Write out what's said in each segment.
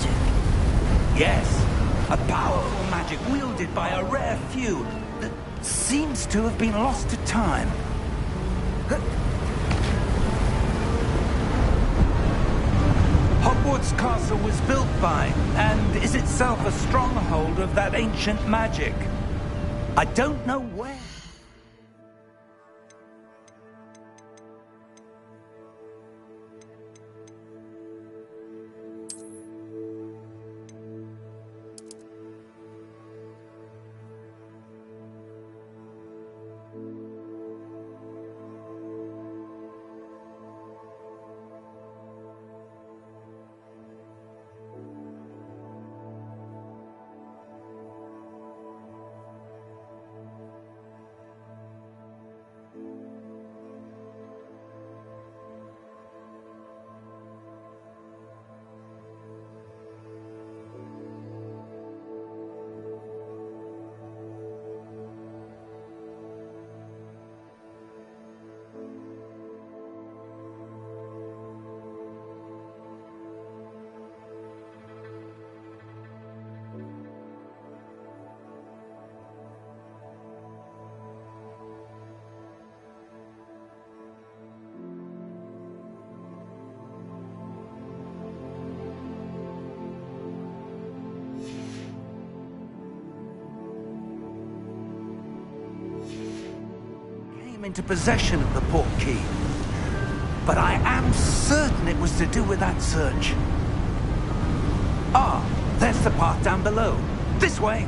magic. Yes, a powerful magic wielded by a rare few that seems to have been lost to time. Hogwarts Castle was built by, and is itself a stronghold of that ancient magic. I don't know where. Into possession of the portkey. But I am certain it was to do with that search. Ah, there's the path down below. This way.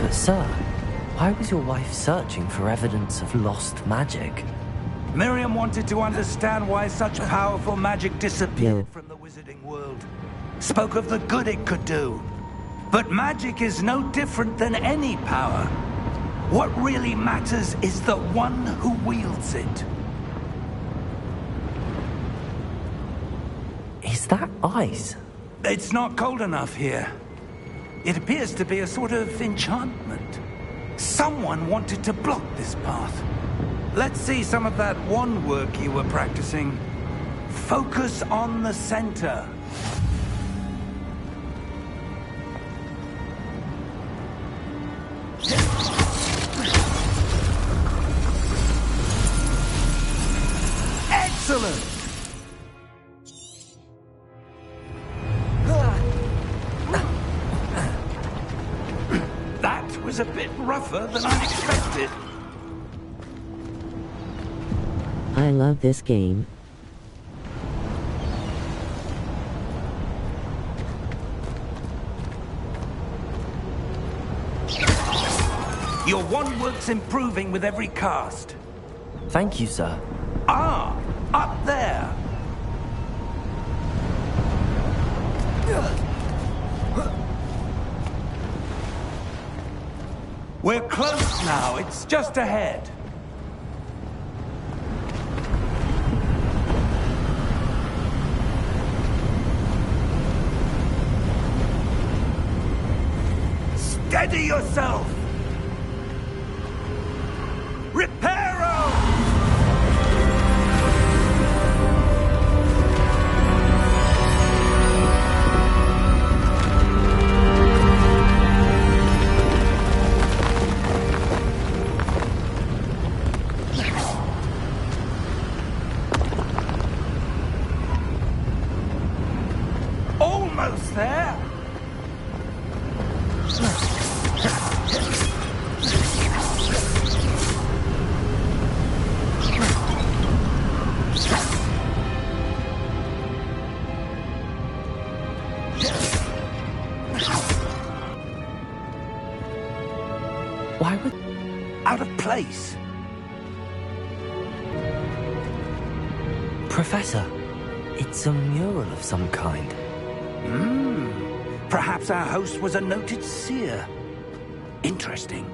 But sir, why was your wife searching for evidence of lost magic? Miriam wanted to understand why such powerful magic disappeared from the wizarding world. Spoke of the good it could do. But magic is no different than any power. What really matters is the one who wields it. Is that ice? It's not cold enough here. It appears to be a sort of enchantment. Someone wanted to block this path. Let's see some of that wand work you were practicing. Focus on the center. Excellent! That was a bit rougher than I expected. I love this game. Your wand work's improving with every cast. Thank you, sir. Ah, up there. We're close now. It's just ahead. Steady yourself. Reparo! Almost there. Why would... Out of place. Professor, it's a mural of some kind. Perhaps our host was a noted seer. Interesting.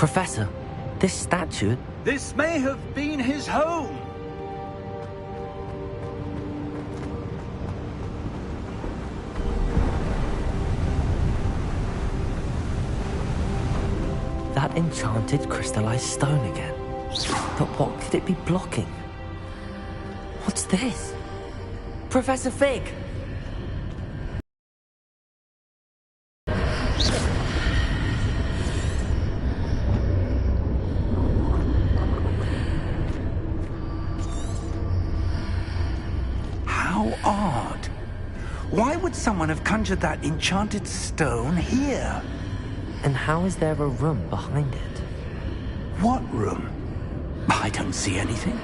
Professor, this statue... This may have been his home. That enchanted crystallized stone again. But what could it be blocking? What's this? Professor Fig! How odd. Why would someone have conjured that enchanted stone here? And how is there a room behind it? What room? I don't see anything.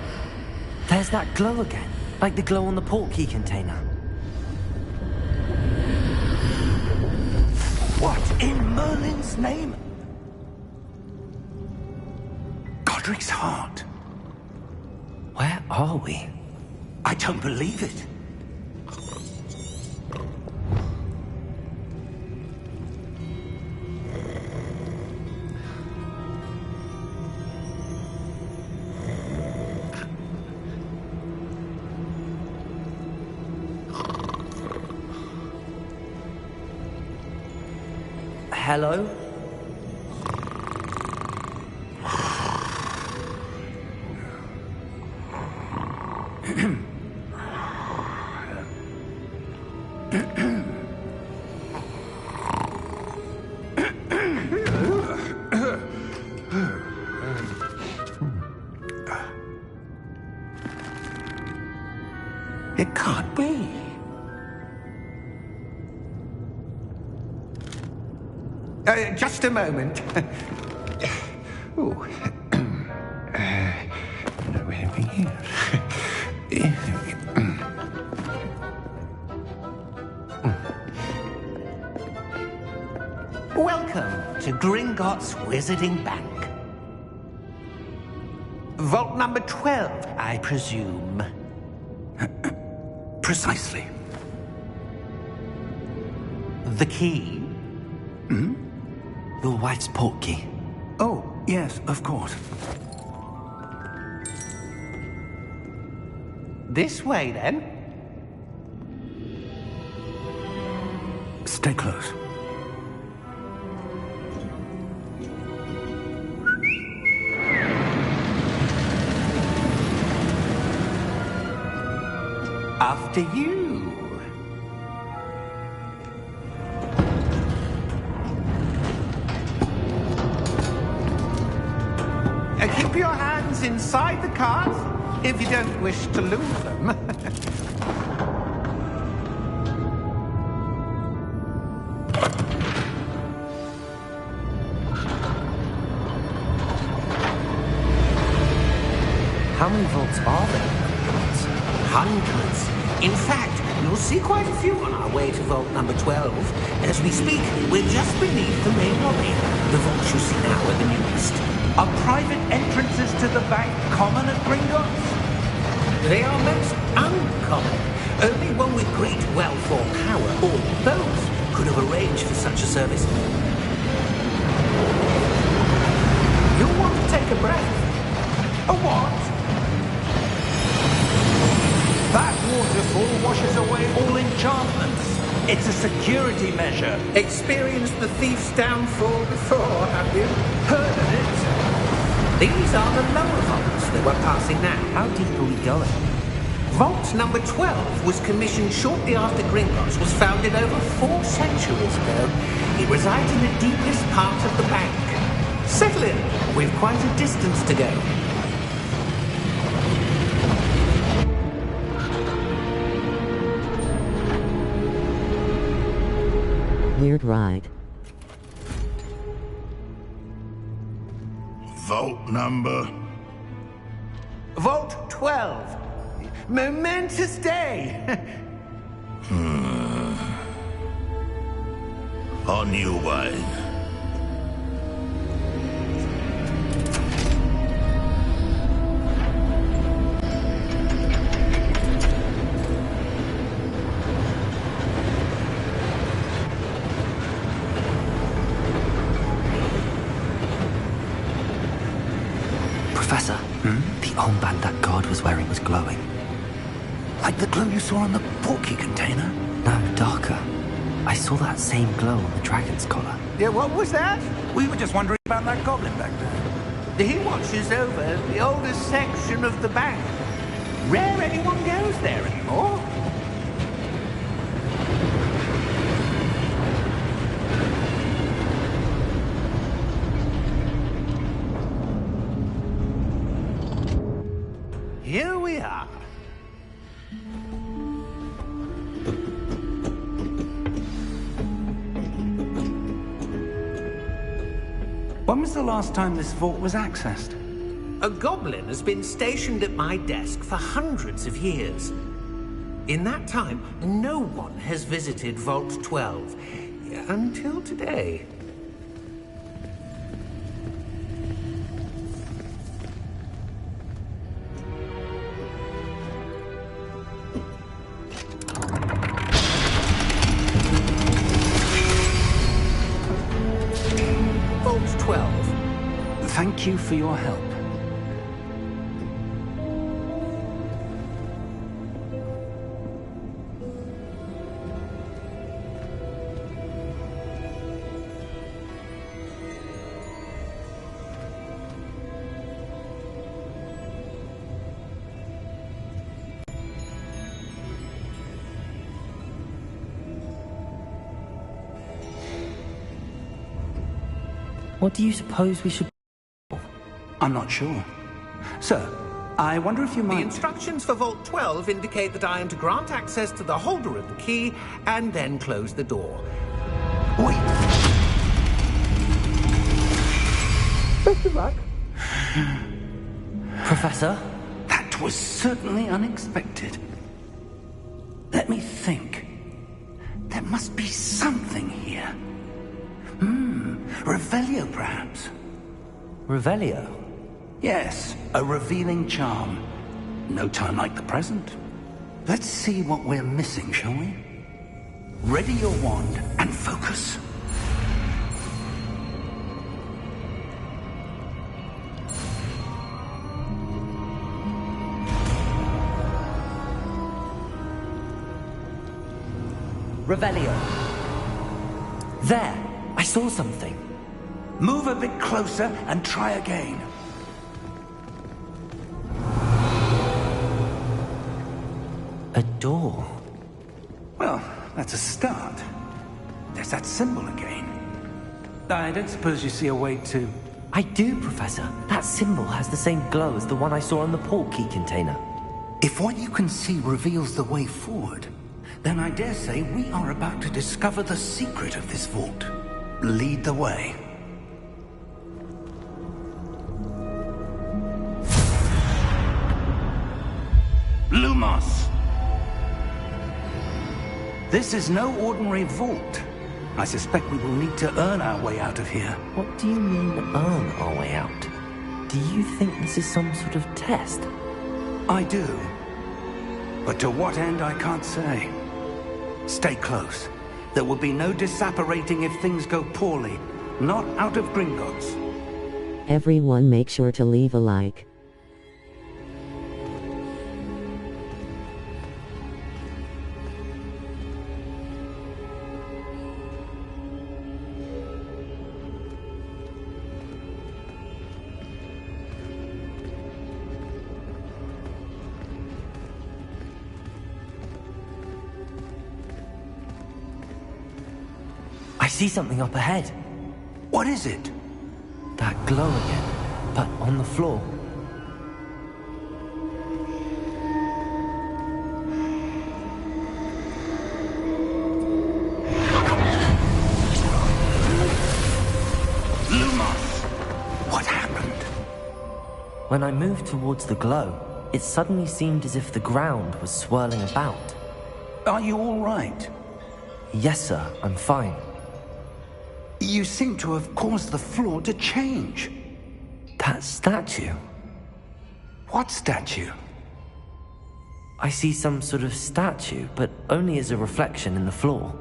There's that glow again, like the glow on the portkey container. What in Merlin's name? Godric's heart. Where are we? I don't believe it. Hello? It can't be. Just a moment. Oh. Anything here? Welcome to Gringotts Wizarding Bank. Vault number 12, I presume. Precisely. The key? Hmm? Your wife's portkey. Oh, yes, of course. This way, then. Stay close. After you. Keep your hands inside the cart if you don't wish to lose them. How many vaults are there? Hundreds. In fact, you'll see quite a few on our way to vault number 12. As we speak, we're just beneath the main lobby. The vaults you see now are the newest. Are private entrances to the bank common at Gringotts? They are most uncommon. Only one with great wealth or power, or both, could have arranged for such a service. You'll want to take a breath. A what? That waterfall washes away all enchantments. It's a security measure. Experienced the thief's downfall before, have you? Heard of it? These are the lower vaults that we're passing now. How deep are we going? Vault number 12 was commissioned shortly after Gringotts was founded over 4 centuries ago. It resides in the deepest part of the bank. Settle in. We've quite a distance to go. Weird ride. Vault number? Vault 12. Momentous day. On your way. Professor. The armband that guard was wearing was glowing. Like the glow you saw on the porky container? No, darker. I saw that same glow on the dragon's collar. Yeah, what was that? We were just wondering about that goblin back there. He watches over the oldest section of the bank. Rare anyone goes there anymore. Here we are. When was the last time this vault was accessed? A goblin has been stationed at my desk for hundreds of years. In that time, no one has visited Vault 12. Until today. Vault 12. Thank you for your help. What do you suppose we should... I'm not sure. Sir, I wonder if you The might... instructions for Vault 12 indicate that I am to grant access to the holder of the key and then close the door. Wait! Best of luck. Professor? That was certainly unexpected. Let me think. There must be something here. Revelio, perhaps? Revelio? Yes, a revealing charm. No time like the present. Let's see what we're missing, shall we? Ready your wand and focus. Revelio. There! I saw something. Move a bit closer and try again. A door. Well, that's a start. There's that symbol again. I don't suppose you see a way to... I do, Professor. That symbol has the same glow as the one I saw on the port key container. If what you can see reveals the way forward, then I dare say we are about to discover the secret of this vault. Lead the way. Lumos! This is no ordinary vault. I suspect we will need to earn our way out of here. What do you mean, earn our way out? Do you think this is some sort of test? I do. But to what end, I can't say. Stay close. There will be no disapparating if things go poorly. Not out of Gringotts. Everyone make sure to leave a like. I see something up ahead. What is it? That glow again, but on the floor. Lumos! What happened? When I moved towards the glow, it suddenly seemed as if the ground was swirling about. Are you all right? Yes, sir, I'm fine. You seem to have caused the floor to change. That statue. What statue? I see some sort of statue, but only as a reflection in the floor.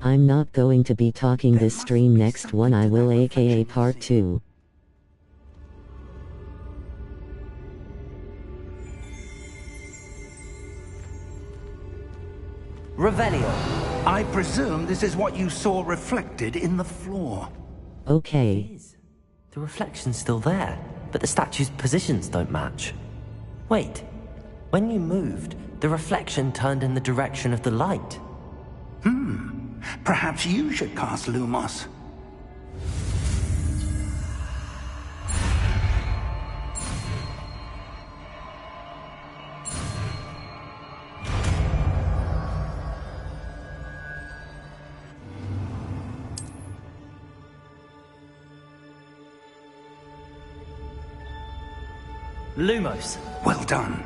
I'm not going to be talking this stream. Next one I will, aka part 2. Revelio. I presume this is what you saw reflected in the floor. Okay. It is. The reflection's still there, but the statue's positions don't match. Wait, when you moved, the reflection turned in the direction of the light. Perhaps you should cast Lumos. Lumos. Well done.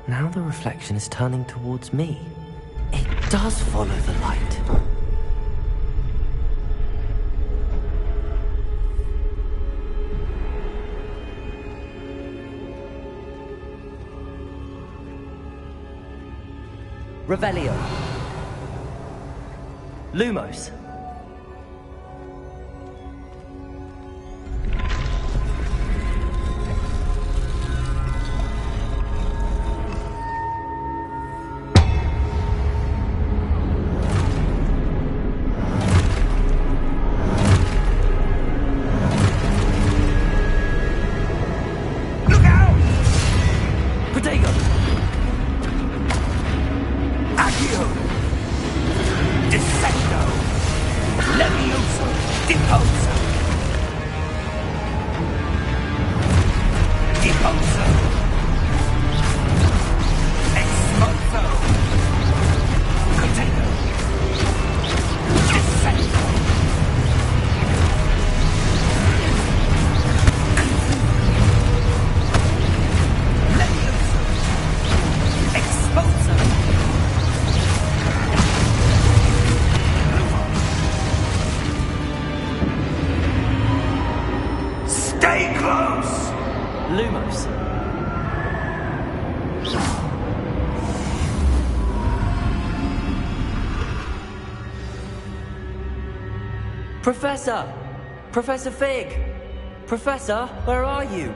Now the reflection is turning towards me. It does follow the light. Revelio. Lumos. Lumos. Professor! Professor Fig! Professor, where are you?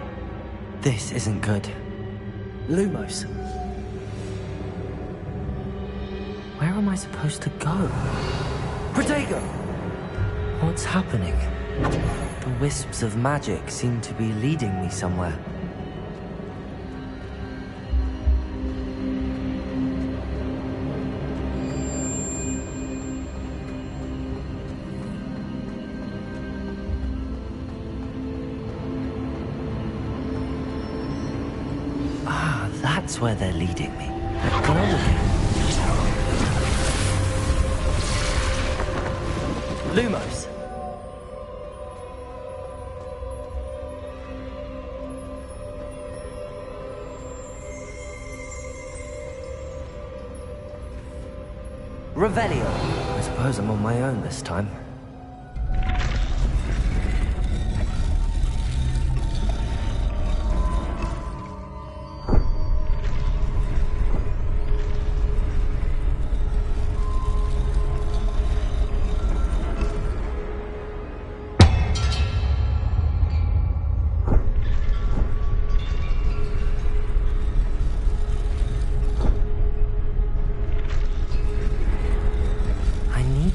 This isn't good. Lumos. Where am I supposed to go? Protego! What's happening? The wisps of magic seem to be leading me somewhere. Ah, that's where they're leading me. Go on again. Lumos. Revelio. I suppose I'm on my own this time.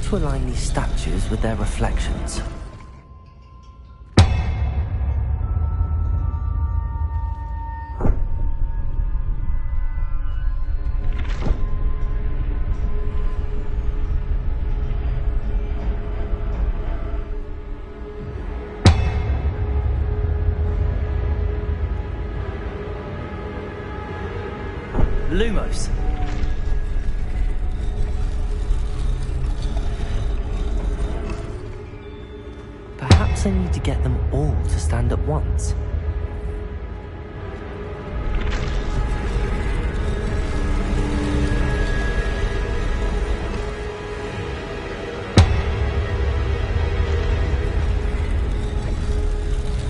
To align these statues with their reflections. Lumos. Perhaps I need to get them all to stand at once.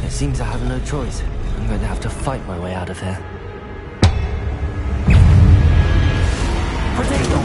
It seems I have no choice. I'm going to have to fight my way out of here. Potato!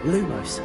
Lumos.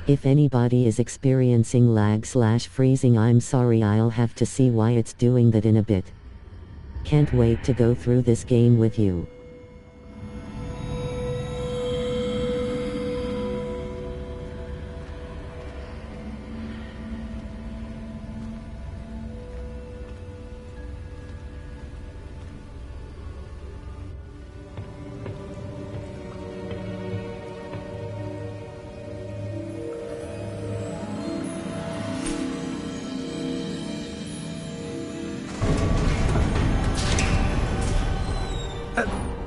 If anybody is experiencing lag/freezing, I'm sorry, I'll have to see why it's doing that in a bit. Can't wait to go through this game with you.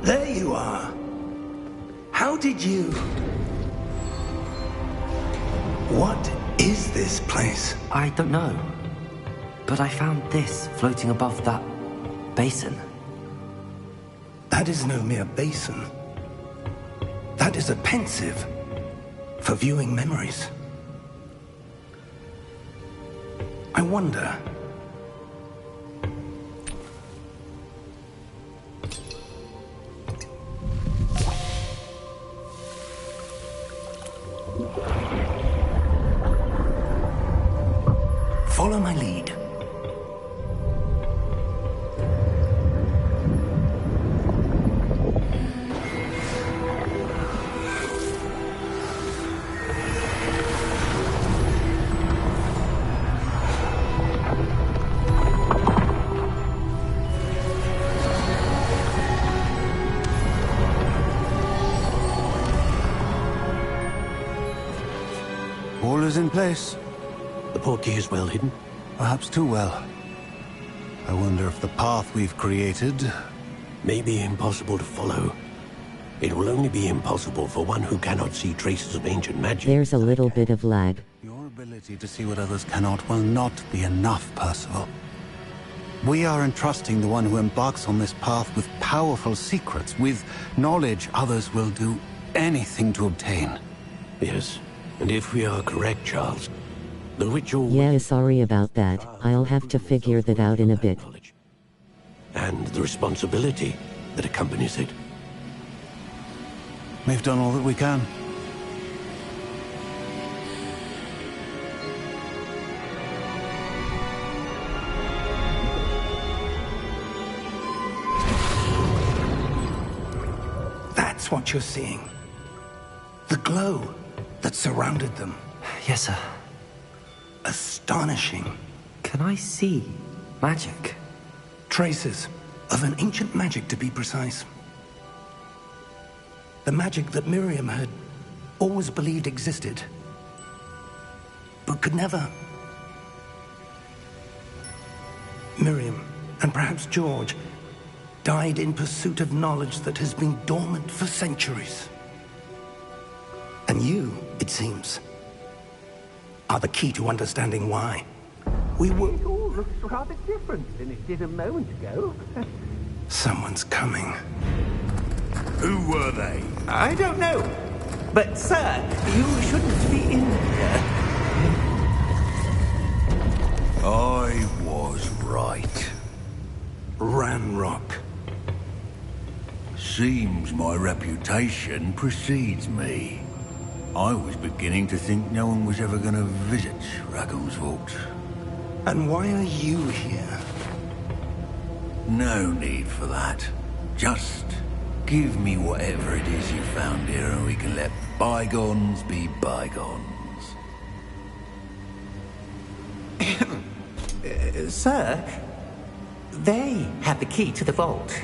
There you are. How did you... What is this place? I don't know. But I found this floating above that basin. That is no mere basin. That is a pensive for viewing memories. I wonder... Follow my lead. All is in place. The portkey is well hidden. Perhaps too well. I wonder if the path we've created... May be impossible to follow. It will only be impossible for one who cannot see traces of ancient magic. There's a little bit of lag. Your ability to see what others cannot will not be enough, Percival. We are entrusting the one who embarks on this path with powerful secrets, with knowledge others will do anything to obtain. Yes, and if we are correct, Charles, the ritual... Yeah, sorry about that. I'll have to figure that out in a bit. And the responsibility that accompanies it. We've done all that we can. That's what you're seeing. The glow that surrounded them. Yes, sir. Astonishing. Can I see magic? Traces of an ancient magic, to be precise. The magic that Miriam had always believed existed, but could never. Miriam, and perhaps George, died in pursuit of knowledge that has been dormant for centuries. And you, it seems, are the key to understanding why. We were... It all looks rather different than it did a moment ago. Someone's coming. Who were they? I don't know. But, sir, you shouldn't be in here. I was right. Ranrock. Seems my reputation precedes me. I was beginning to think no one was ever going to visit Ragon's vault. And why are you here? No need for that. Just give me whatever it is you found here and we can let bygones be bygones. Sir, they have the key to the vault.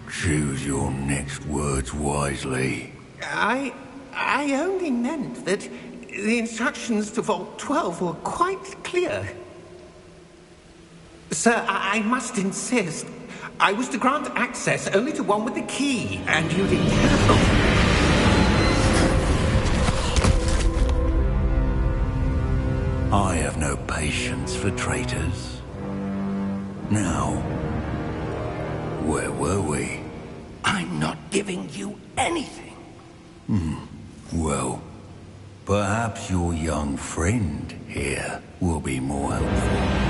Choose your next words wisely. I only meant that the instructions to Vault 12 were quite clear. Sir, I must insist. I was to grant access only to one with the key, and you didn't have. I have no patience for traitors. Now, where were we? I'm not giving you anything. Well, perhaps your young friend here will be more helpful.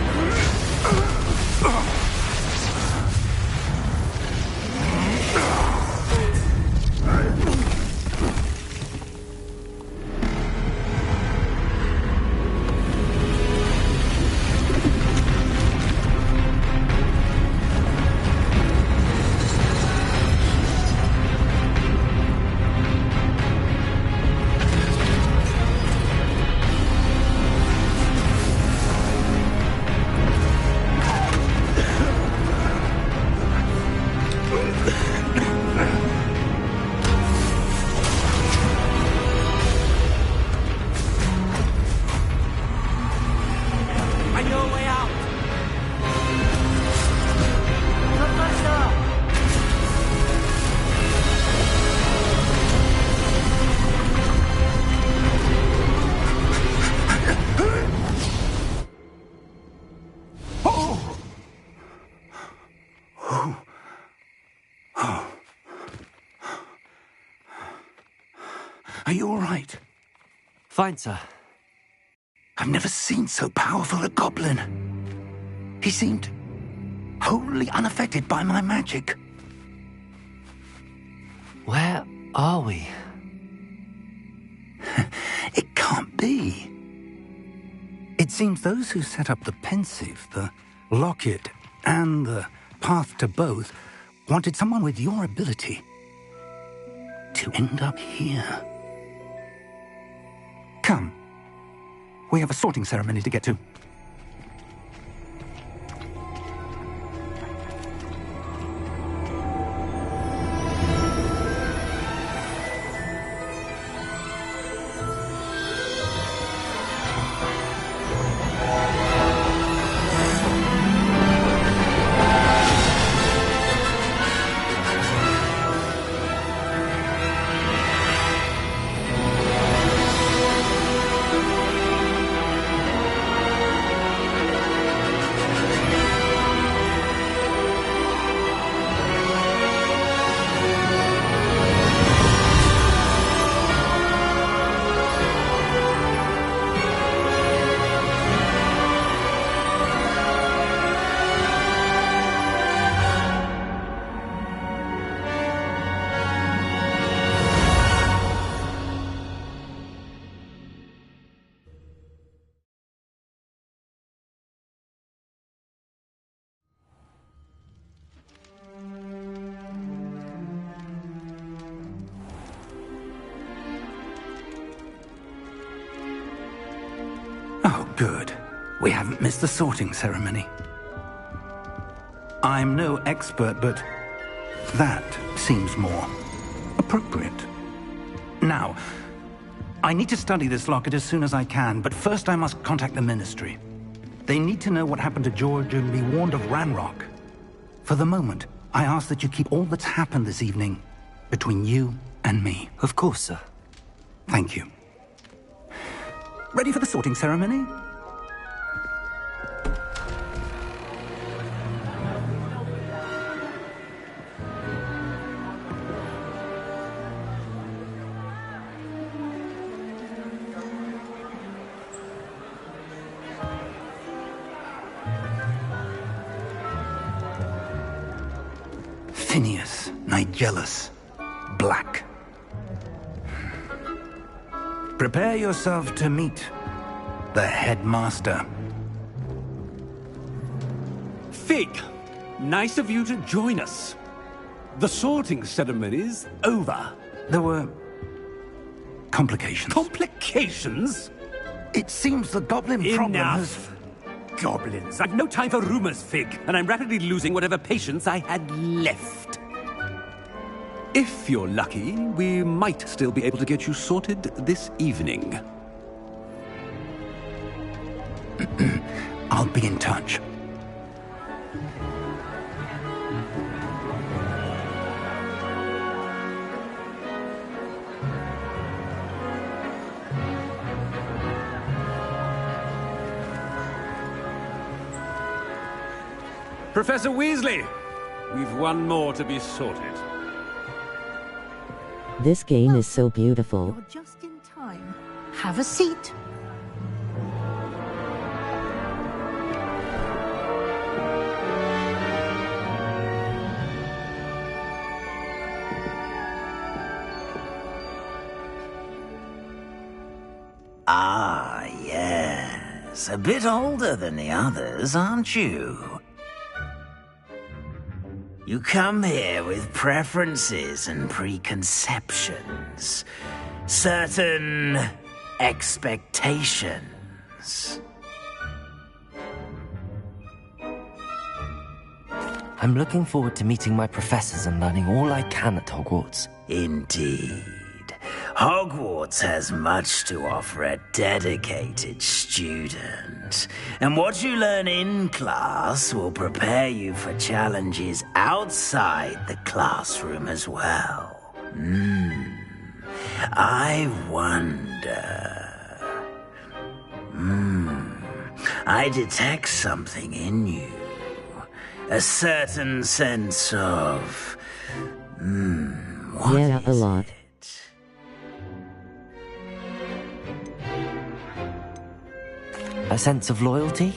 Are you all right? Fine, sir. I've never seen so powerful a goblin. He seemed wholly unaffected by my magic. Where are we? It can't be. It seems those who set up the pensive, the locket, and the path to both wanted someone with your ability to end up here. Come. We have a sorting ceremony to get to. Oh, good. We haven't missed the sorting ceremony. I'm no expert, but that seems more appropriate. Now, I need to study this locket as soon as I can, but first I must contact the Ministry. They need to know what happened to George and be warned of Ranrock. For the moment, I ask that you keep all that's happened this evening between you and me. Of course, sir. Thank you. Ready for the sorting ceremony? Phineas, Nigellus, Black. Prepare yourself to meet the headmaster. Fig, nice of you to join us. The sorting ceremony's over. There were complications. Complications? It seems the goblin problem has... Enough! Goblins. I've no time for rumors, Fig, and I'm rapidly losing whatever patience I had left. If you're lucky, we might still be able to get you sorted this evening. I'll be in touch. Professor Weasley, we've one more to be sorted. This game is so beautiful. You're just in time. Have a seat. Ah, yes. A bit older than the others, aren't you? You come here with preferences and preconceptions. Certain expectations. I'm looking forward to meeting my professors and learning all I can at Hogwarts. Indeed. Hogwarts has much to offer a dedicated student. And what you learn in class will prepare you for challenges outside the classroom as well. I wonder... I detect something in you. A certain sense of... Yeah, a lot. A sense of loyalty?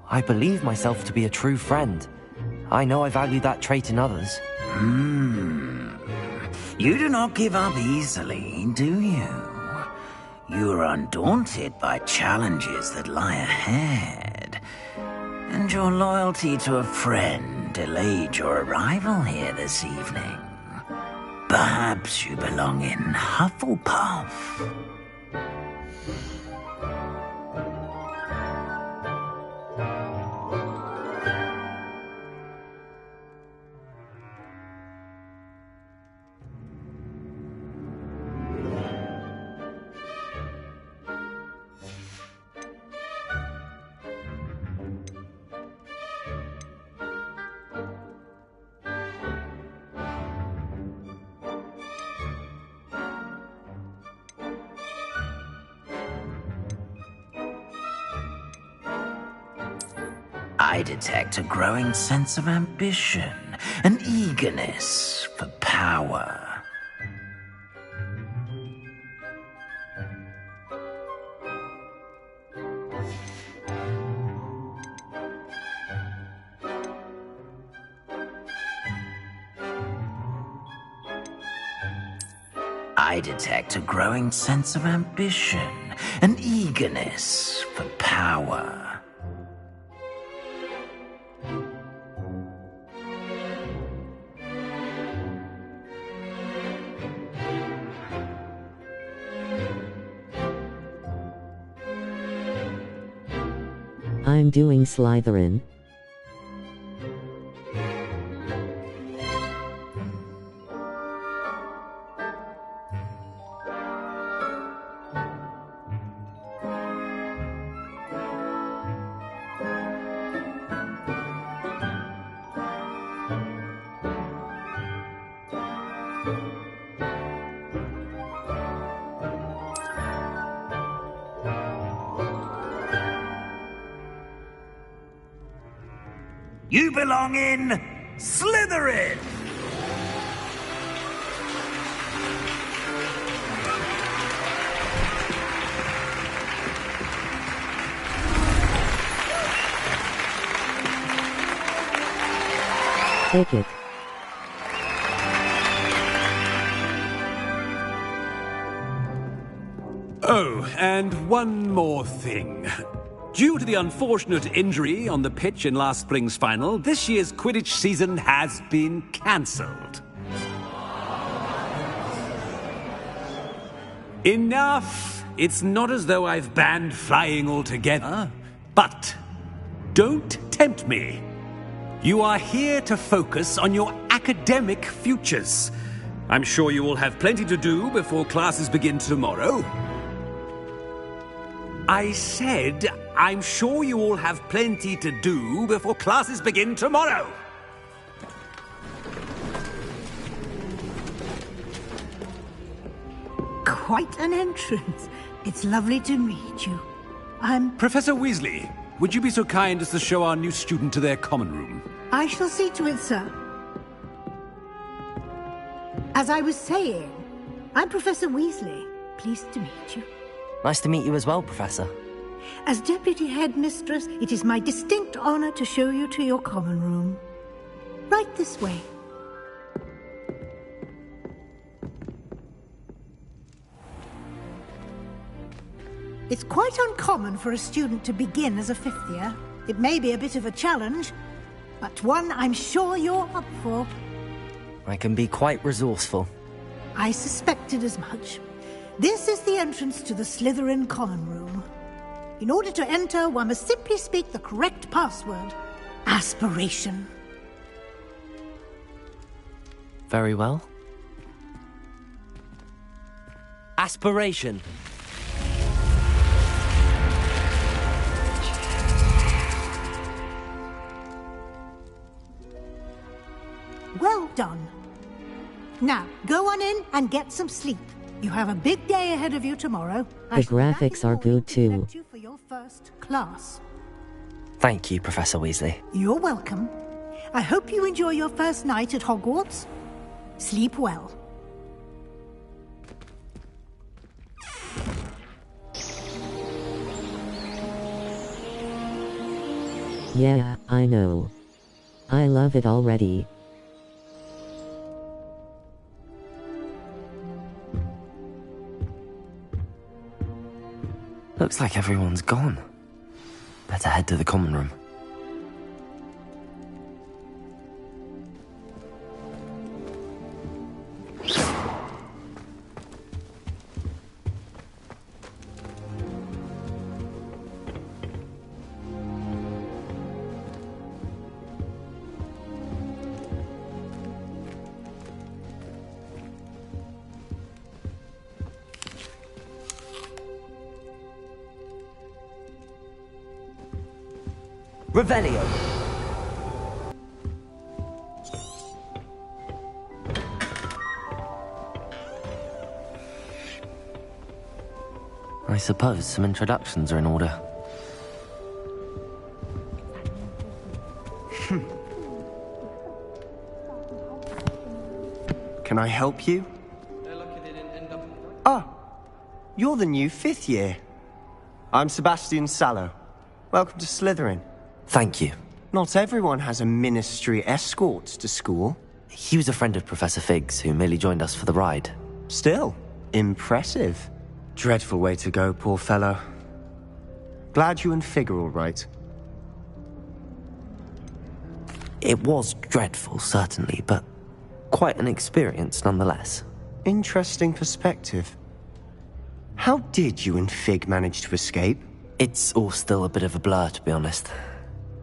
I believe myself to be a true friend. I know I value that trait in others. You do not give up easily, do you? You are undaunted by challenges that lie ahead. And your loyalty to a friend delayed your arrival here this evening. Perhaps you belong in Hufflepuff. I detect a growing sense of ambition, an eagerness for power. I detect a growing sense of ambition, an eagerness for power. I'm doing Slytherin. You belong in Slytherin! Take it. Oh, and one more thing. Due to the unfortunate injury on the pitch in last spring's final, this year's Quidditch season has been cancelled. Enough! It's not as though I've banned flying altogether. But don't tempt me. You are here to focus on your academic futures. I'm sure you will have plenty to do before classes begin tomorrow. I said, I'm sure you all have plenty to do before classes begin tomorrow. Quite an entrance. It's lovely to meet you. I'm... Professor Weasley, would you be so kind as to show our new student to their common room? I shall see to it, sir. As I was saying, I'm Professor Weasley. Pleased to meet you. Nice to meet you as well, Professor. As Deputy Headmistress, it is my distinct honor to show you to your common room. Right this way. It's quite uncommon for a student to begin as a fifth year. It may be a bit of a challenge, but one I'm sure you're up for. I can be quite resourceful. I suspected as much. This is the entrance to the Slytherin common room. In order to enter, one must simply speak the correct password. Aspiration. Very well. Aspiration. Well done. Now, go on in and get some sleep. You have a big day ahead of you tomorrow. The graphics are good too. You for your first class. Thank you, Professor Weasley. You're welcome. I hope you enjoy your first night at Hogwarts. Sleep well. Yeah, I know. I love it already. Looks like everyone's gone. Better head to the common room. Revelio. I suppose some introductions are in order. Can I help you? Ah, you're the new fifth year. I'm Sebastian Sallow. Welcome to Slytherin. Thank you. Not everyone has a ministry escort to school. He was a friend of Professor Fig's, who merely joined us for the ride. Still, impressive. Dreadful way to go, poor fellow. Glad you and Fig are all right. It was dreadful, certainly, but quite an experience nonetheless. Interesting perspective. How did you and Fig manage to escape? It's all still a bit of a blur, to be honest.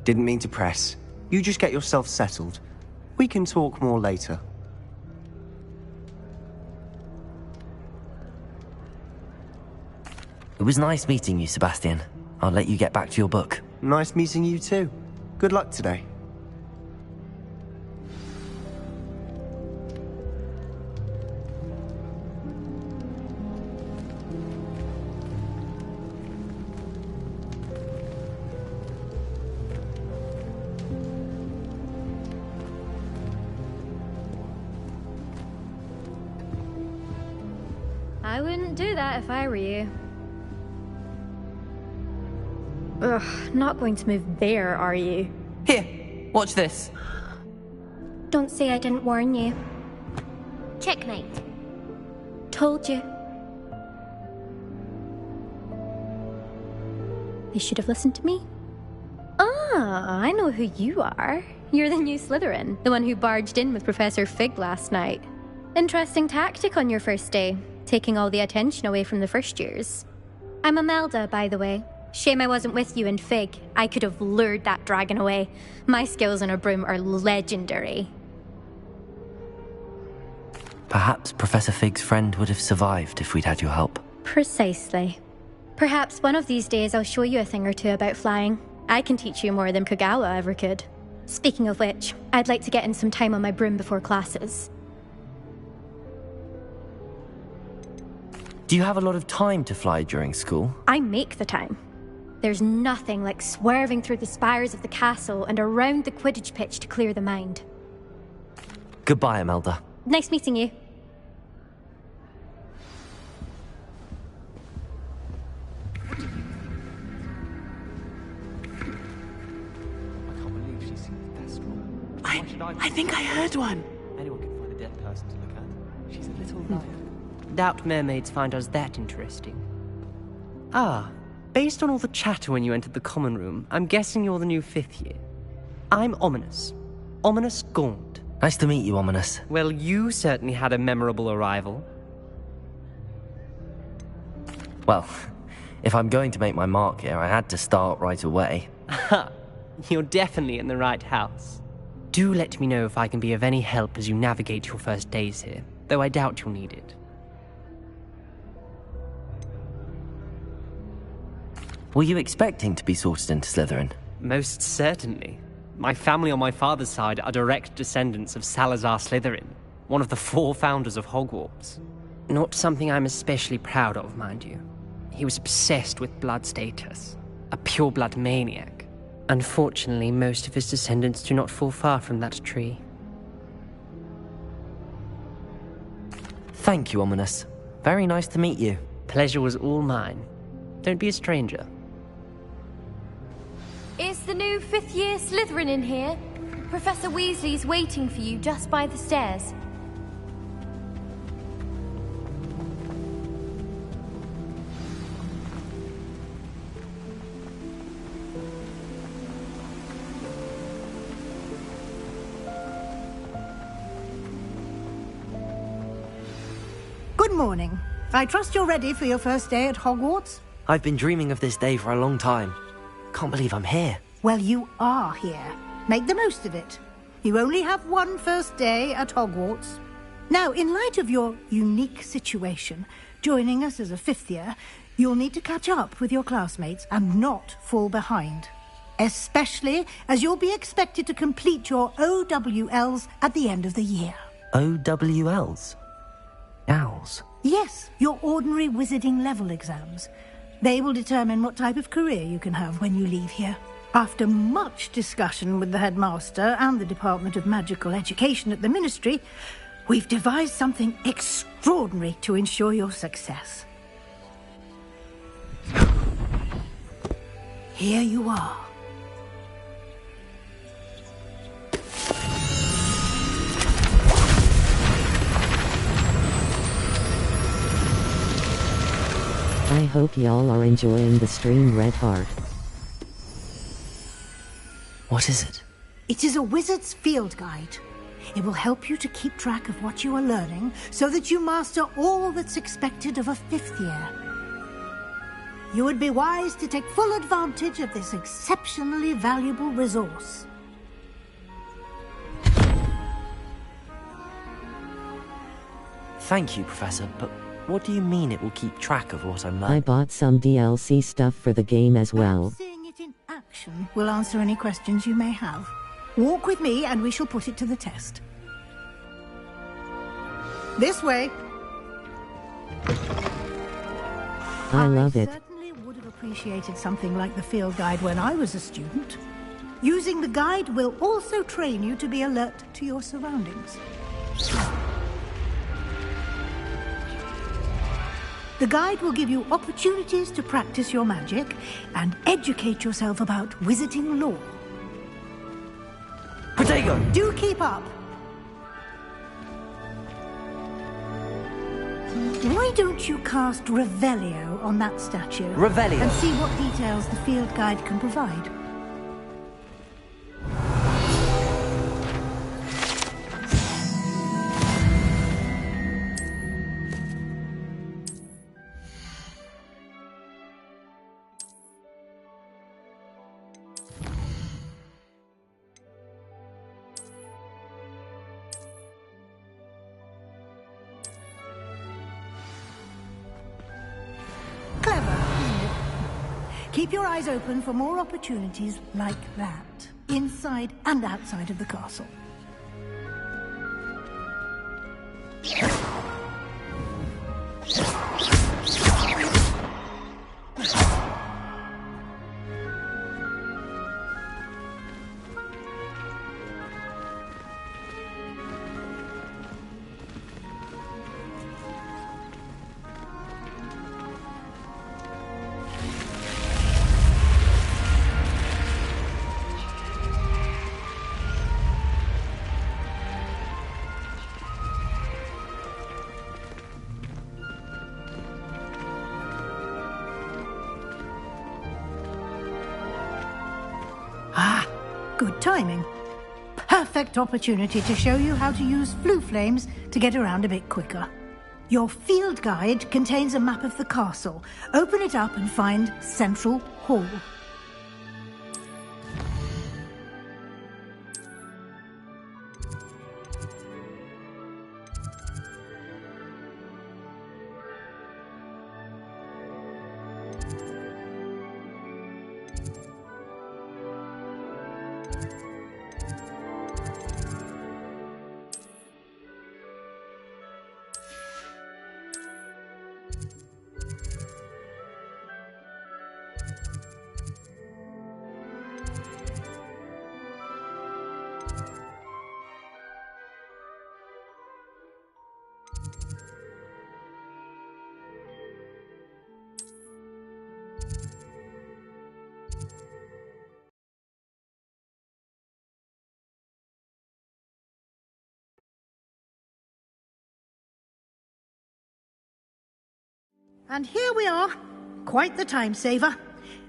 Didn't mean to press. You just get yourself settled. We can talk more later. It was nice meeting you, Sebastian. I'll let you get back to your book. Nice meeting you too. Good luck today. I wouldn't do that if I were you. Ugh, not going to move there, are you? Here, watch this. Don't say I didn't warn you. Checkmate. Told you. You should have listened to me. Ah, I know who you are. You're the new Slytherin, the one who barged in with Professor Fig last night. Interesting tactic on your first day, taking all the attention away from the first years. I'm Imelda, by the way. Shame I wasn't with you in Fig. I could have lured that dragon away. My skills on a broom are legendary. Perhaps Professor Fig's friend would have survived if we'd had your help. Precisely. Perhaps one of these days I'll show you a thing or two about flying. I can teach you more than Kogawa ever could. Speaking of which, I'd like to get in some time on my broom before classes. Do you have a lot of time to fly during school? I make the time. There's nothing like swerving through the spires of the castle and around the Quidditch pitch to clear the mind. Goodbye, Imelda. Nice meeting you. I think I heard one. Anyone can find a dead person to look at. She's a little liar. Doubt mermaids find us that interesting. Ah, based on all the chatter when you entered the common room, I'm guessing you're the new 5th year. I'm Ominous. Ominous Gaunt. Nice to meet you, Ominous. Well, you certainly had a memorable arrival. Well, if I'm going to make my mark here, I had to start right away. Ha! You're definitely in the right house. Do let me know if I can be of any help as you navigate your first days here, though I doubt you'll need it. Were you expecting to be sorted into Slytherin? Most certainly. My family on my father's side are direct descendants of Salazar Slytherin, one of the 4 founders of Hogwarts. Not something I'm especially proud of, mind you. He was obsessed with blood status, a pure-blood maniac. Unfortunately, most of his descendants do not fall far from that tree. Thank you, Ominous. Very nice to meet you. Pleasure was all mine. Don't be a stranger. Is the new 5th year Slytherin in here? Professor Weasley's waiting for you just by the stairs. Good morning. I trust you're ready for your first day at Hogwarts? I've been dreaming of this day for a long time. Can't believe I'm here. Well, you are here. Make the most of it. You only have one first day at Hogwarts. Now, in light of your unique situation, joining us as a 5th year, you'll need to catch up with your classmates and not fall behind. Especially as you'll be expected to complete your OWLs at the end of the year. OWLs? Owls? Yes, your ordinary wizarding level exams. They will determine what type of career you can have when you leave here. After much discussion with the headmaster and the Department of Magical Education at the Ministry, we've devised something extraordinary to ensure your success. Here you are. I hope y'all are enjoying the stream, Red Heart. What is it? It is a wizard's field guide. It will help you to keep track of what you are learning so that you master all that's expected of a 5th year. You would be wise to take full advantage of this exceptionally valuable resource. Thank you, Professor, but what do you mean it will keep track of what I'm learning? I bought some DLC stuff for the game as well. Seeing it in action will answer any questions you may have. Walk with me and we shall put it to the test. This way. I love it. I certainly would have appreciated something like the field guide when I was a student. Using the guide will also train you to be alert to your surroundings. The guide will give you opportunities to practice your magic and educate yourself about wizarding lore. Protego! Do keep up! Why don't you cast Revelio on that statue? Revelio? And see what details the field guide can provide. Keep your eyes open for more opportunities like that, inside and outside of the castle. Good timing. Perfect opportunity to show you how to use flue flames to get around a bit quicker. Your field guide contains a map of the castle. Open it up and find Central Hall. And here we are. Quite the time saver.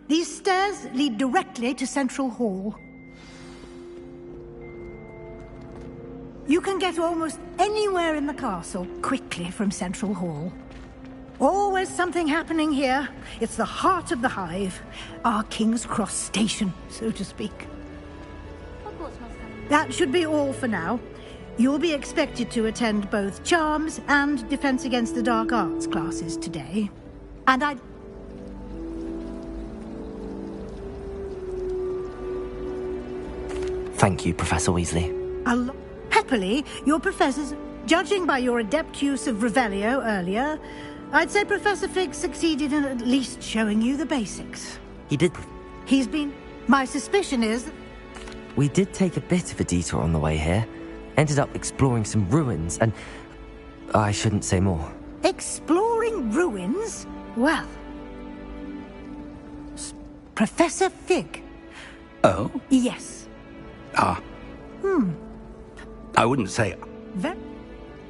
These stairs lead directly to Central Hall. You can get almost anywhere in the castle quickly from Central Hall. Always something happening here. It's the heart of the hive. Our King's Cross station, so to speak. That should be all for now. You'll be expected to attend both Charms and Defense Against the Dark Arts classes today. And Thank you, Professor Weasley. Happily, your professors, judging by your adept use of Revelio earlier, I'd say Professor Fig succeeded in at least showing you the basics. He did. He's been... My suspicion is... We did take a bit of a detour on the way here. Ended up exploring some ruins, and I shouldn't say more. Exploring ruins? Well... Professor Fig. Oh? Yes. Ah. I wouldn't say...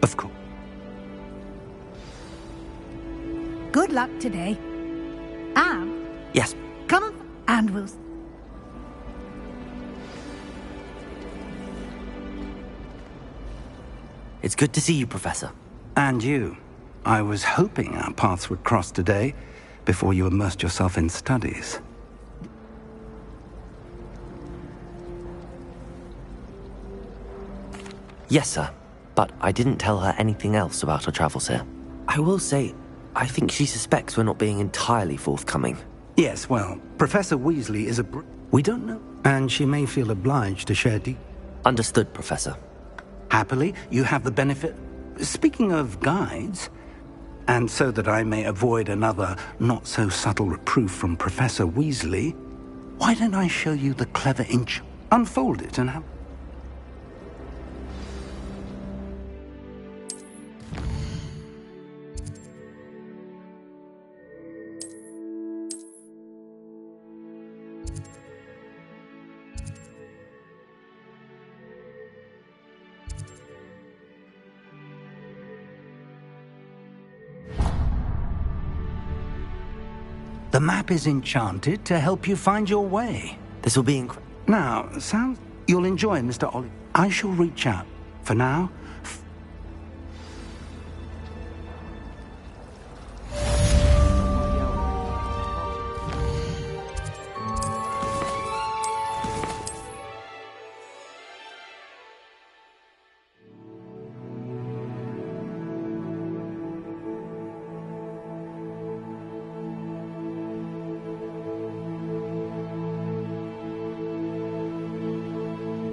Of course. Good luck today. And... Yes. Come and we'll... It's good to see you, Professor. And you. I was hoping our paths would cross today, before you immersed yourself in studies. Yes, sir. But I didn't tell her anything else about our travels here. I will say, I think she suspects we're not being entirely forthcoming. Yes, well, Professor Weasley is we don't know. And she may feel obliged to share Understood, Professor. Happily, you have the benefit... Speaking of guides, and so that I may avoid another not-so-subtle reproof from Professor Weasley, why don't I show you the clever inch? Unfold it and have... The map is enchanted to help you find your way. This will be incredible. Now, you'll enjoy, Mr. Olive. I shall reach out. For now,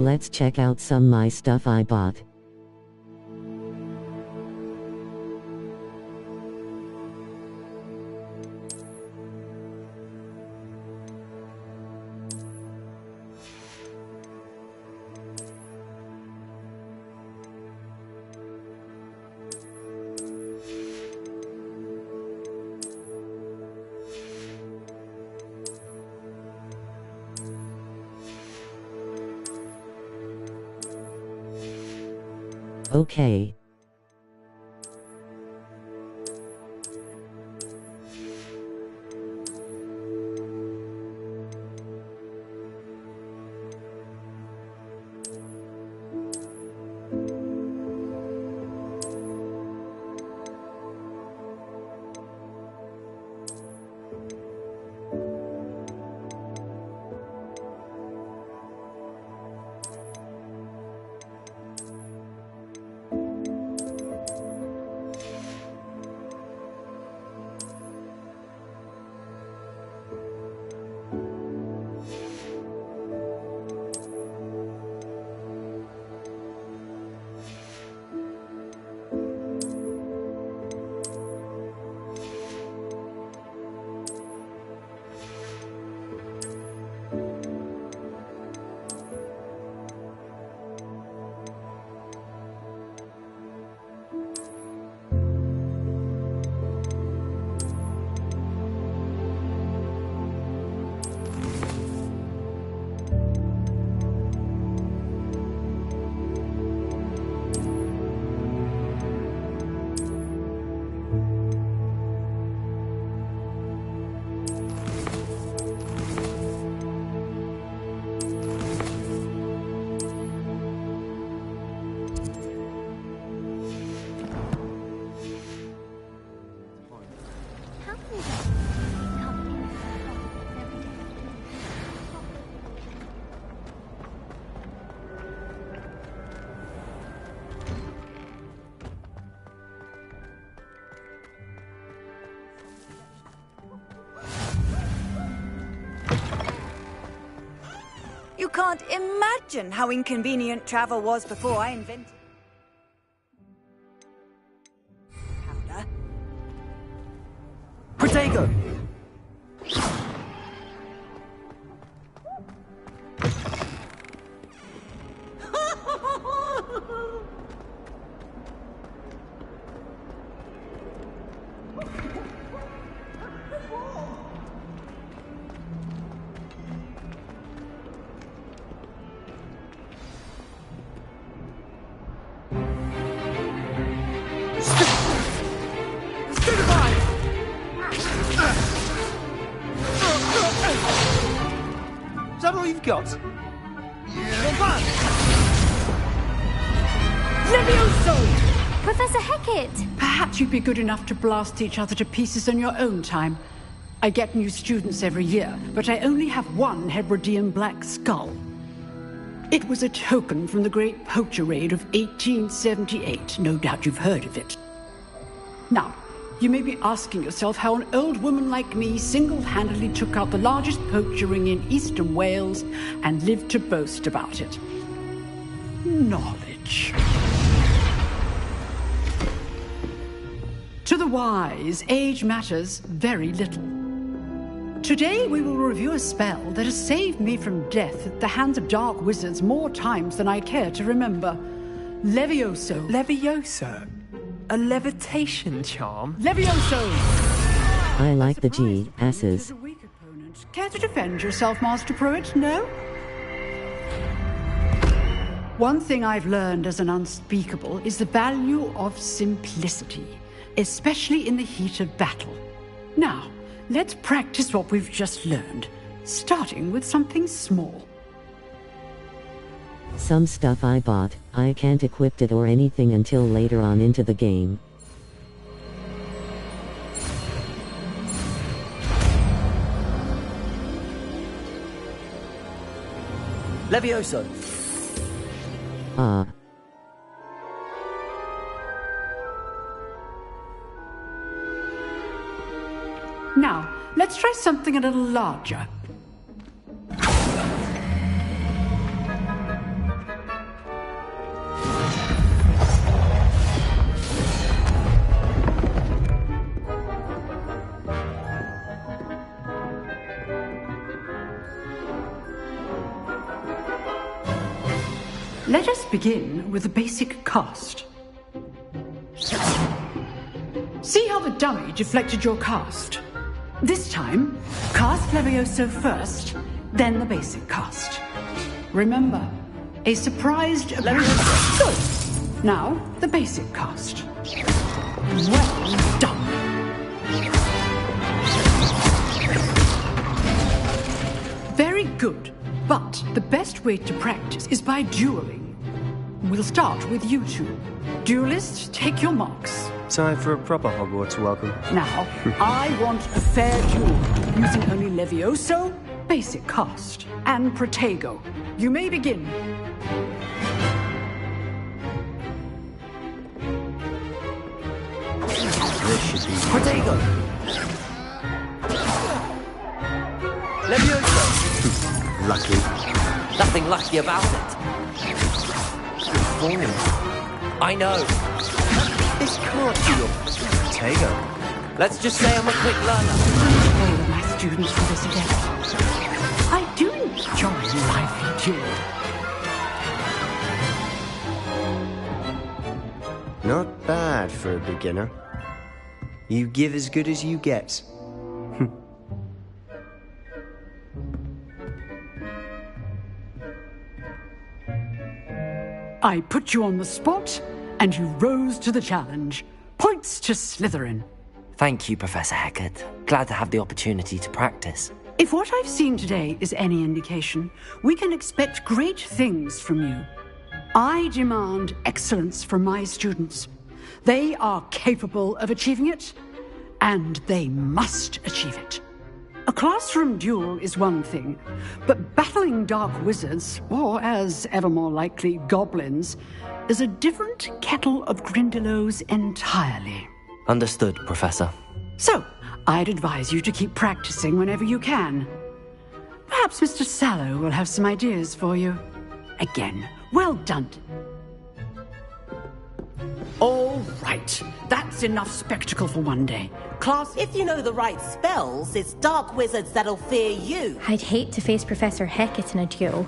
Let's check out some my stuff I bought. Okay. You can't imagine how inconvenient travel was before I invented powder. Protego! Is that all you've got? Levioso! Professor Hecat! Perhaps you'd be good enough to blast each other to pieces in your own time. I get new students every year, but I only have one Hebridean black skull. It was a token from the Great Poacher Raid of 1878. No doubt you've heard of it. Now, you may be asking yourself how an old woman like me single-handedly took out the largest poacher ring in eastern Wales and lived to boast about it. Knowledge. To the wise, age matters very little. Today we will review a spell that has saved me from death at the hands of dark wizards more times than I care to remember. Levioso. Levioso? A levitation charm? Levioso! I like the G, asses. Care to defend yourself, Master Pruitt? No? One thing I've learned as an unspeakable is the value of simplicity, especially in the heat of battle. Now, let's practice what we've just learned, starting with something small. Some stuff I bought, I can't equip it or anything until later on into the game. Levioso! Now, let's try something a little larger. Let us begin with the basic cast. See how the dummy deflected your cast? This time, cast Levioso first, then the basic cast. Remember, a surprised Levioso. Good. Now, the basic cast. Well done. Very good. But the best way to practice is by dueling. We'll start with you two. Duelists, take your marks. Time for a proper Hogwarts welcome. Now, I want a fair duel, using only Levioso, basic cast, and Protego. You may begin. This should be... Protego! Levioso! Lucky. Nothing lucky about it. I know. This can't be your Protego. Let's just say I'm a quick learner. Pray with my students for this event. I do enjoy a lively duel. Not bad for a beginner. You give as good as you get. I put you on the spot, and you rose to the challenge. Points to Slytherin. Thank you, Professor Hecat. Glad to have the opportunity to practice. If what I've seen today is any indication, we can expect great things from you. I demand excellence from my students. They are capable of achieving it, and they must achieve it. A classroom duel is one thing, but battling dark wizards, or as ever more likely, goblins, is a different kettle of Grindylows entirely. Understood, Professor. So, I'd advise you to keep practicing whenever you can. Perhaps Mr. Sallow will have some ideas for you. Again, well done. All right, that's enough spectacle for one day. Class... If you know the right spells, it's dark wizards that'll fear you. I'd hate to face Professor Hecat in a duel.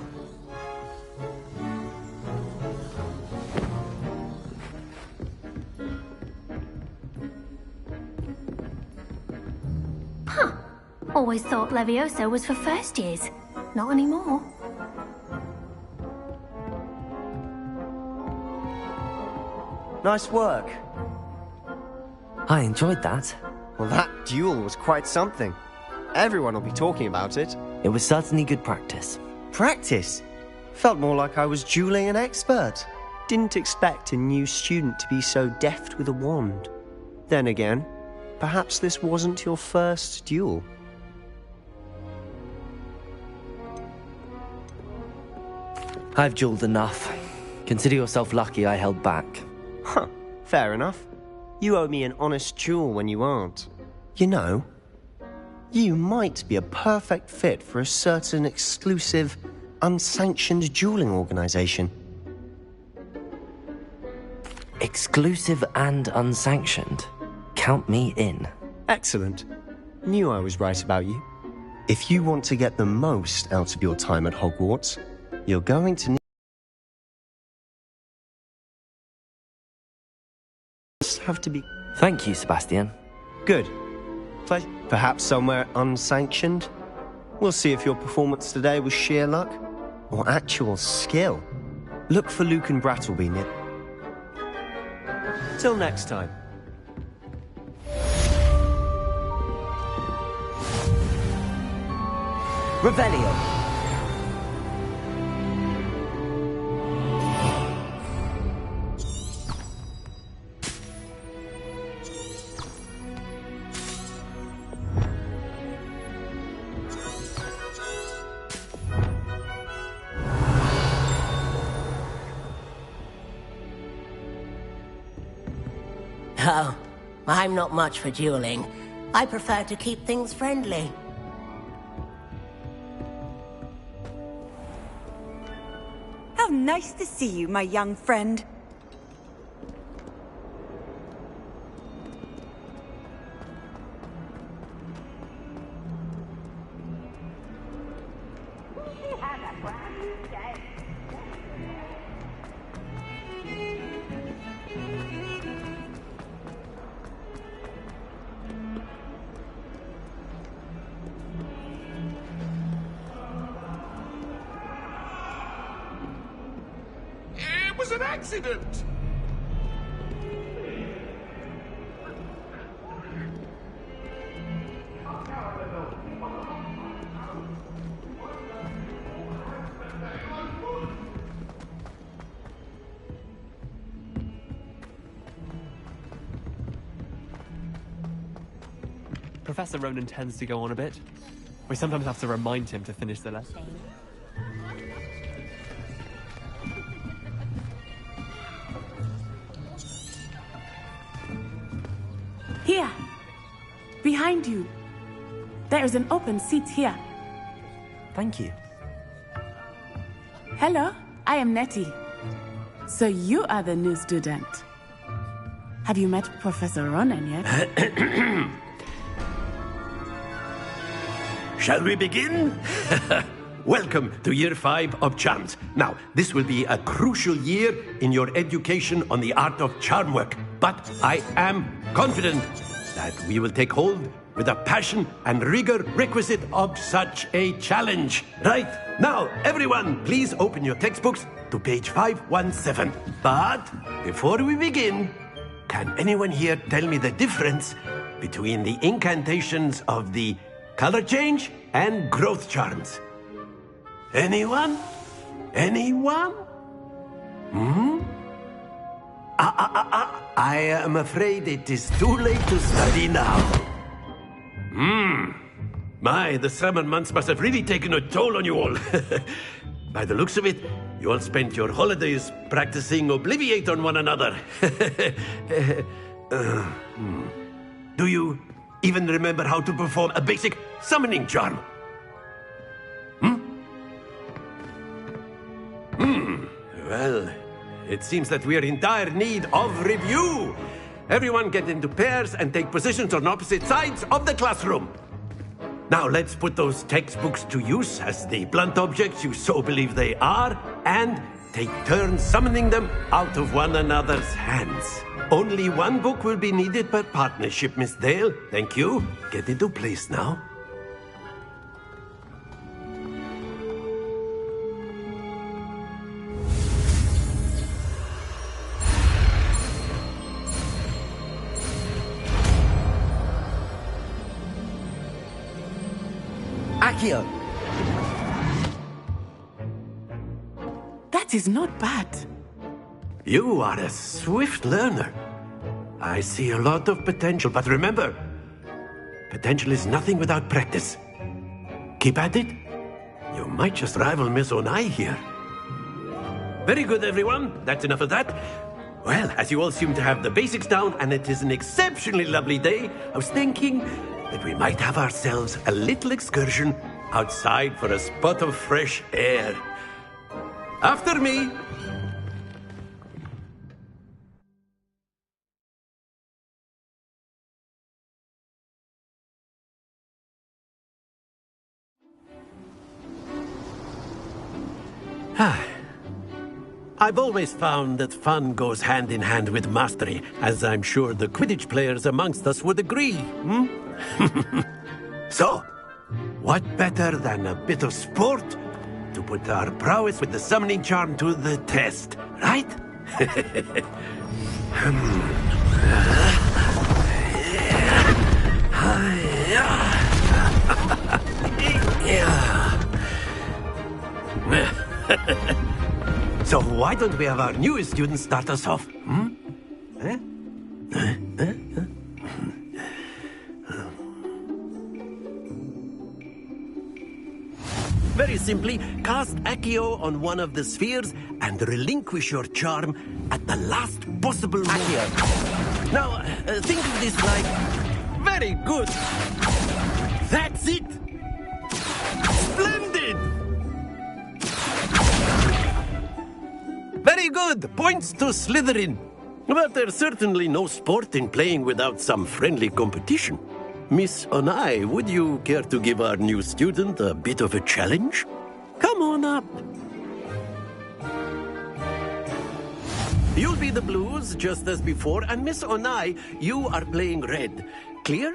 Huh. Always thought Levioso was for first years. Not anymore. Nice work. I enjoyed that. Well, that duel was quite something. Everyone will be talking about it. It was certainly good practice. Practice? Felt more like I was dueling an expert. Didn't expect a new student to be so deft with a wand. Then again, perhaps this wasn't your first duel. I've dueled enough. Consider yourself lucky I held back. Huh, fair enough. You owe me an honest duel when you aren't. You know, you might be a perfect fit for a certain exclusive, unsanctioned dueling organization. Exclusive and unsanctioned? Count me in. Excellent. Knew I was right about you. If you want to get the most out of your time at Hogwarts, you're going to need... have to be... Thank you, Sebastian. Good. Perhaps somewhere unsanctioned? We'll see if your performance today was sheer luck or actual skill. Look for Luke and Brattleby near... Till next time. Revelio. Oh, I'm not much for dueling. I prefer to keep things friendly. How nice to see you, my young friend. It was an accident! Professor Ronan tends to go on a bit. We sometimes have to remind him to finish the lesson. Here! Behind you! There is an open seat here. Thank you. Hello, I am Nettie. So you are the new student. Have you met Professor Ronan yet? Shall we begin? Welcome to Year 5 of Charms. Now, this will be a crucial year in your education on the art of charm work. But I am confident that we will take hold with the passion and rigor requisite of such a challenge. Right, now, everyone, please open your textbooks to page 517. But before we begin, can anyone here tell me the difference between the incantations of the color change and growth charms? Anyone? Anyone? I am afraid it is too late to study now. My, the summer months must have really taken a toll on you all. By the looks of it, you all spent your holidays practicing Obliviate on one another. Do you even remember how to perform a basic summoning charm? Well, it seems that we are in dire need of review. Everyone get into pairs and take positions on opposite sides of the classroom. Now let's put those textbooks to use as the blunt objects you so believe they are, and take turns summoning them out of one another's hands. Only one book will be needed per partnership, Miss Dale. Thank you. Get into place now. Accio! That is not bad. You are a swift learner. I see a lot of potential, but remember, potential is nothing without practice. Keep at it. You might just rival Miss Onai here. Very good, everyone. That's enough of that. Well, as you all seem to have the basics down, and it is an exceptionally lovely day, I was thinking that we might have ourselves a little excursion outside for a spot of fresh air. After me. I've always found that fun goes hand in hand with mastery, as I'm sure the Quidditch players amongst us would agree. So, what better than a bit of sport to put our prowess with the summoning charm to the test, right? Yeah. why don't we have our newest student start us off? Very simply, cast Accio on one of the spheres and relinquish your charm at the last possible moment. Accio. Now, think of this like... Very good! That's it! Splendid! Very good! Points to Slytherin. But there's certainly no sport in playing without some friendly competition. Miss Onai, would you care to give our new student a bit of a challenge? Come on up. You'll be the blues, just as before, and Miss Onai, you are playing red. Clear?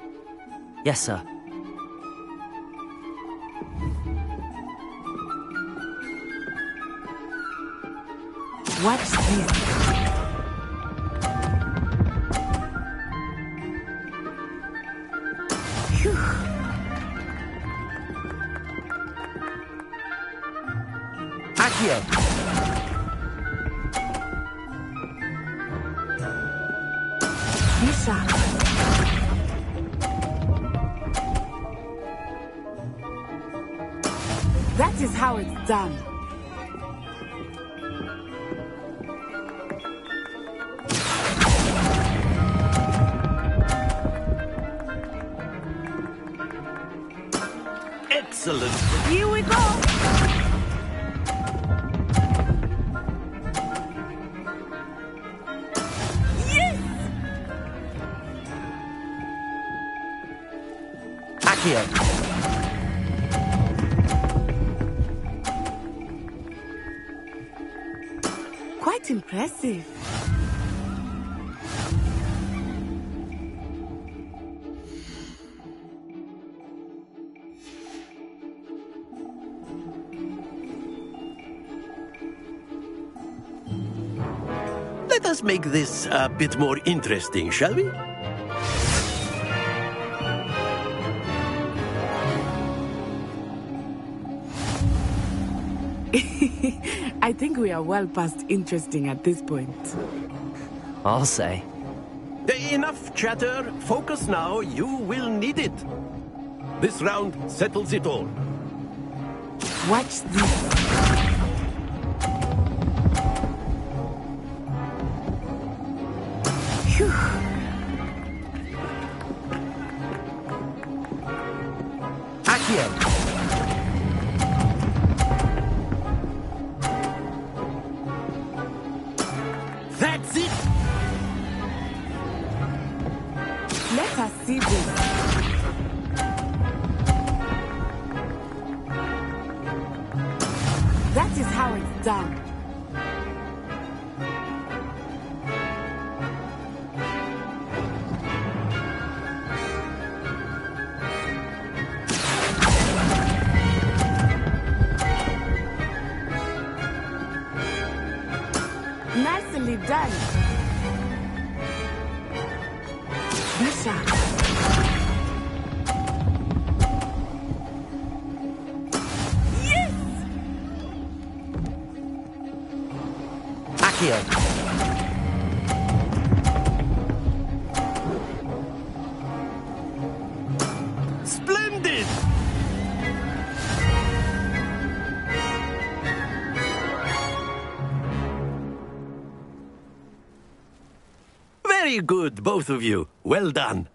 Yes, sir. Watch this. Accio. Lisa. That is how it's done. Excellent. Here we go. Yes! Accio. Quite impressive. Let us make this a bit more interesting, shall we? I think we are well past interesting at this point. I'll say. Enough chatter. Focus now. You will need it. This round settles it all. Watch this. Phew. Accio. That's it! Let us see this. That is how it's done. Nicely done. Misha. Yes! Accio. Splendid! Very good, both of you. Well done.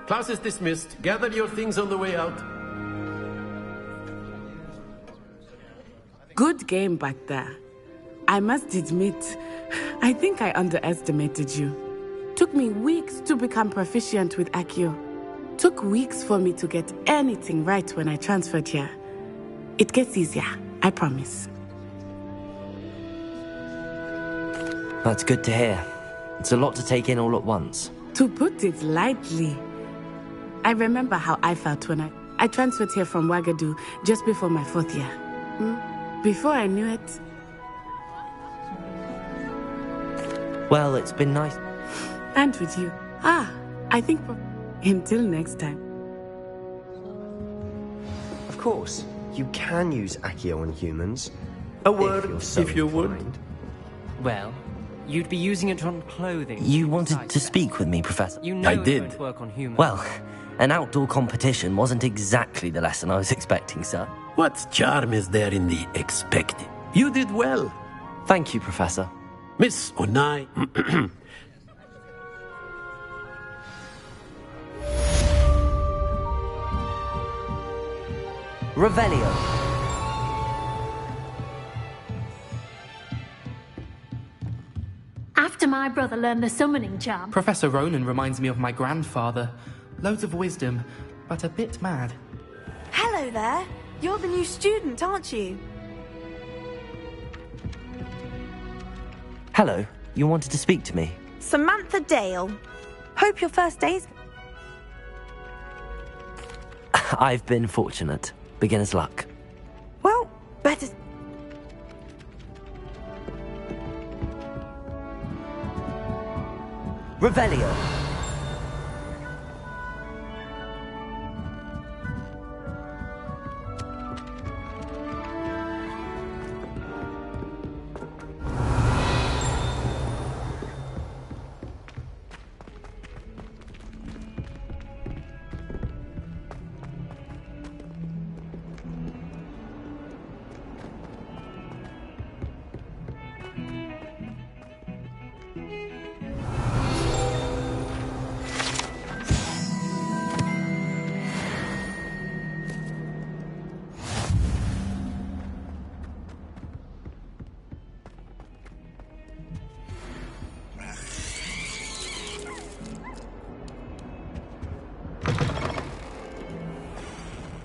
Class is dismissed. Gather your things on the way out. Good game back there. I must admit, I think I underestimated you. Took me weeks to become proficient with Accio. Took weeks for me to get anything right when I transferred here. It gets easier, I promise. That's good to hear. It's a lot to take in all at once. To put it lightly, I remember how I felt when I transferred here from Ouagadougou just before my 4th year. Before I knew it... Well, it's been nice. And with you. Ah, I think until next time. Of course, you can use Accio on humans. A word if you would. Well, you'd be using it on clothing. You wanted to speak with me, Professor? You know I it did. won't work on humans. Well, an outdoor competition wasn't exactly the lesson I was expecting, sir. What charm is there in the expected? You did well. Thank you, Professor. Miss Onai. Revelio. After my brother learned the summoning charm. Professor Ronan reminds me of my grandfather. Loads of wisdom, but a bit mad. Hello there. You're the new student, aren't you? Hello. You wanted to speak to me? Samantha Dale. Hope your first day's... I've been fortunate. Beginner's luck. Well, better... Revelio.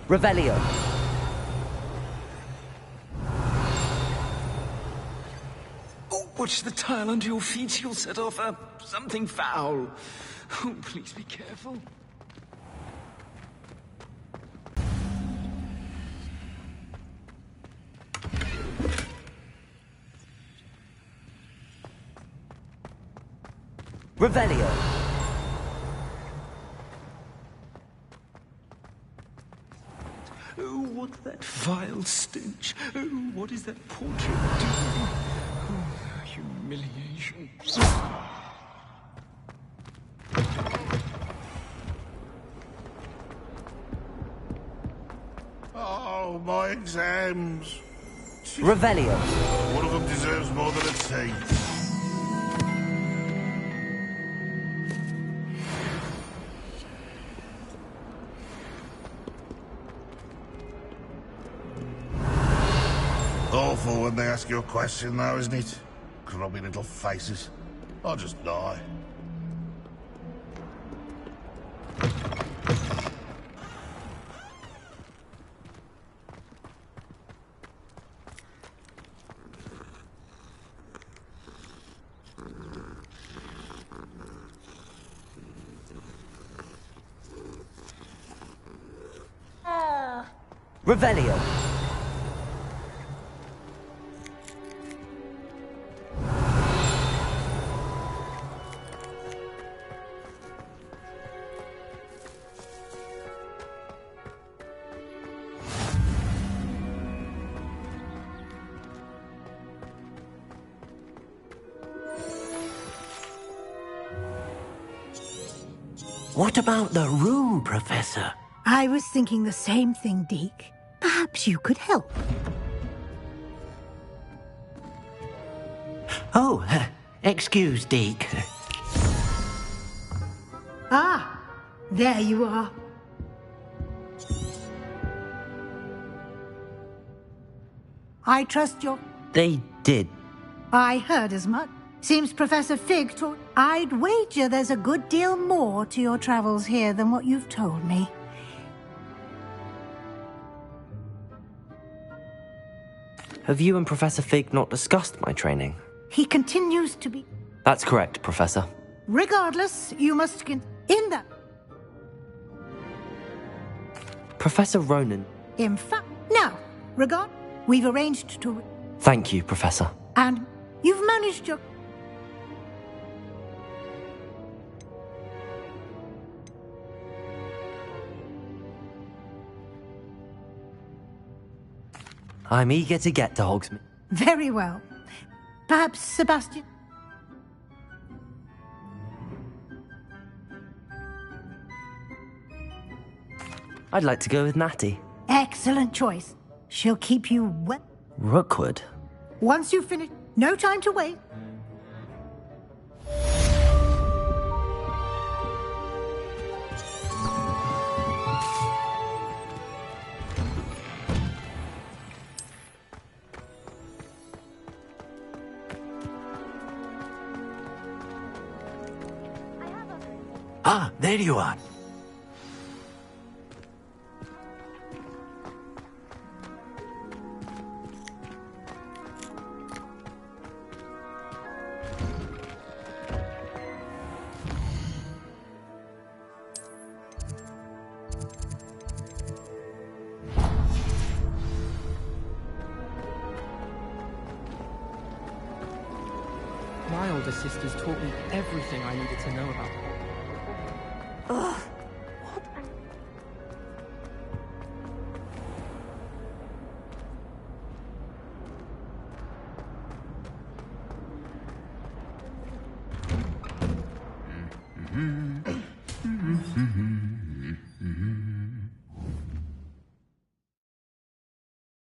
Revelio. Oh, watch the tile under your feet. You'll set off something foul. Oh, please be careful. Revelio. Oh, what's that vile stench? Oh, what is that portrait doing? Oh, humiliation. Oh, my exams. Revelio. One of them deserves more than a tea. Awful when they ask you a question, though, isn't it? Grubby little faces. I'll just die. Revelio. What about the room, Professor? I was thinking the same thing, Deke. Perhaps you could help. Oh, excuse, Deke. Ah, there you are. I trust your... They did. I heard as much. Seems Professor Fig taught... I'd wager there's a good deal more to your travels here than what you've told me. Have you and Professor Fig not discussed my training? He continues to be... That's correct, Professor. Regardless, you must... In that... Professor Ronan. In fact... Now, regard... We've arranged to... Thank you, Professor. And you've managed your... I'm eager to get to Hogsmeade. Very well. Perhaps Sebastian? I'd like to go with Natty. Excellent choice. She'll keep you well. Rookwood? Once you finish, no time to wait. Ah, there you are. My older sisters taught me everything I needed to know about Hogwarts.